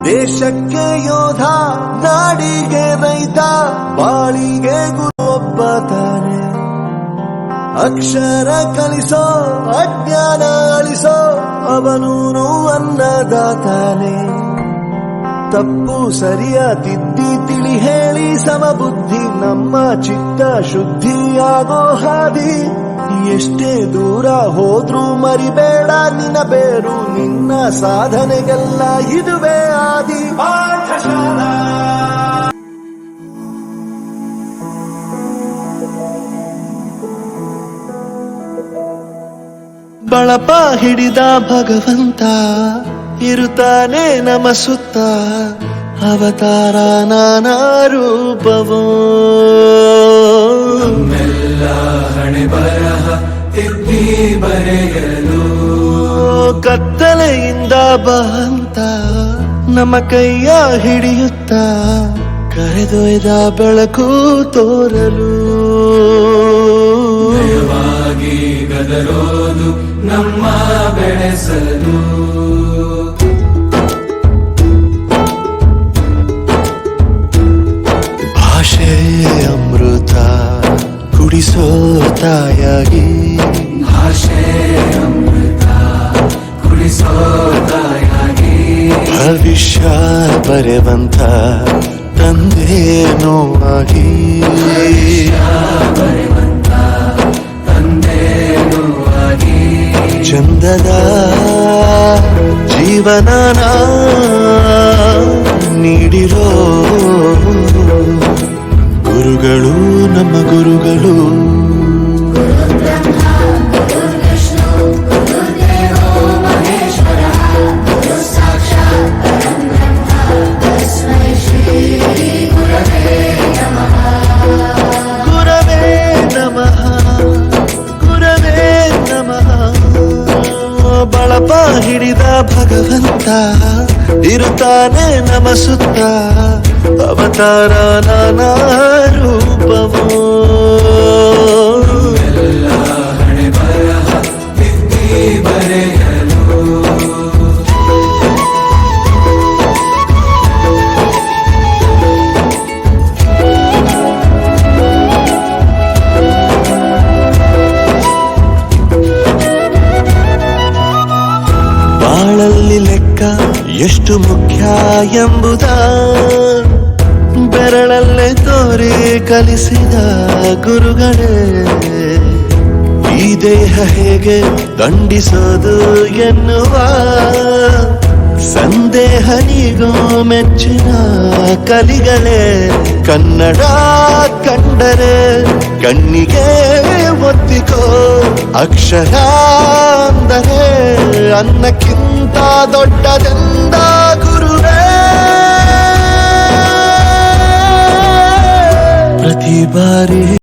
ದೇಶಕ್ಕೆ ಯೋಧ, ನಾಡಿಗೆ ರೈತ, ಬಾಳಿಗೆ ಗುರು ಒಬ್ಬ ತಾನೆ. ಅಕ್ಷರ ಕಲಿಸೋ, ಅಜ್ಞಾನ ಅಳಿಸೋ, ಅವನೂನು ಅನ್ನದಾತಾನೆ. ತಪ್ಪು ಸರಿಯ ತಿದ್ದಿ ತಿಳಿ ಹೇಳಿ ಸಮಬುದ್ಧಿ ನಮ್ಮ ಚಿತ್ತ ಶುದ್ಧಿಯಾಗೋ ಹಾದಿ. ಎಷ್ಟೇ ದೂರ ಹೋದ್ರೂ ಮರಿಬೇಡ ನಿನ್ನ ಬೇರು, ನಿನ್ನ ಸಾಧನೆಗೆಲ್ಲ ಇದುವೇ ಆದಿ. ಪಾಠಶಾಲಾ ಬಳಪ ಹಿಡಿದ ಭಗವಂತ ಇರುತ್ತಾನೆ ನಮ ಸುತ್ತ. ಅವತಾರ ನಾನಾ ರೂಪವೋ, ಹಣೆ ಬರಹ ತಿದ್ದಿ ಬರೆಯಲು. ಕತ್ತಲೆಯಿಂದ ಬಂತ ನಮ್ಮ ಕೈಯ ಹಿಡಿಯುತ್ತ, ಕರೆದೊಯ್ದ ಬೆಳಕು ತೋರಲು. ಭಯವಾಗಿ ಗದರೋದು ನಮ್ಮ ಬೆಳೆಸಲು. ಭಾಷೆ ಅಮೃತ ಕುಡಿಸೋ ತಾಯಾಗಿ, ಭಾಷೆ ಅಮೃತ ಕುಡಿಸೋ ತಾಯಾಗಿ. ಭವಿಷ್ಯ ಬರೆವಂತ ತಂದೇನೋ ಆಗಿ, ಬರೆವಂತ ತಂದೇನೋ ಆಗಿ. ಚಂದದ ಜೀವನನ ನೀಡಿರೋ ಗುರುಗಳು ನಮ್ಮ ಗುರುಗಳು. ಬಳಪ ಹಿಡಿದ ಭಗವಂತ ಇರುತ್ತಾನೆ ನಮ ಸುತ್ತ. ಅವತಾರ ನಾನಾ ರೂಪವೋ, ಹಣೆ ಬರಹ ತಿದ್ದಿ ಬರೆಯಲು. ಬಾಳಲ್ಲಿ ಲೆಕ್ಕ ಎಷ್ಟು ಮುಖ್ಯ ಎಂಬುದ ಬೆರಳಲ್ಲೇ ತೋರಿ ಕಲಿಸಿದ ಗುರುಗಳೇ. ಈ ದೇಹ ಹೇಗೆ ದಂಡಿಸೋದು ಎನ್ನುವ ಸಂದೇಹ ನೀಗೋ ಮೆಚ್ಚಿನ ಕಲಿಗಳೇ. ಕನ್ನಡ ಕಂಡರೆ ಕಣ್ಣಿಗೆ ಒತ್ತಿಕೋ, ಅಕ್ಷರ ಅಂದರೆ ಅನ್ನಕ್ಕಿಂತ ದೊಡ್ಡದೆಂದ ಗುರುವೇ. ಪ್ರತಿ ಬಾರಿ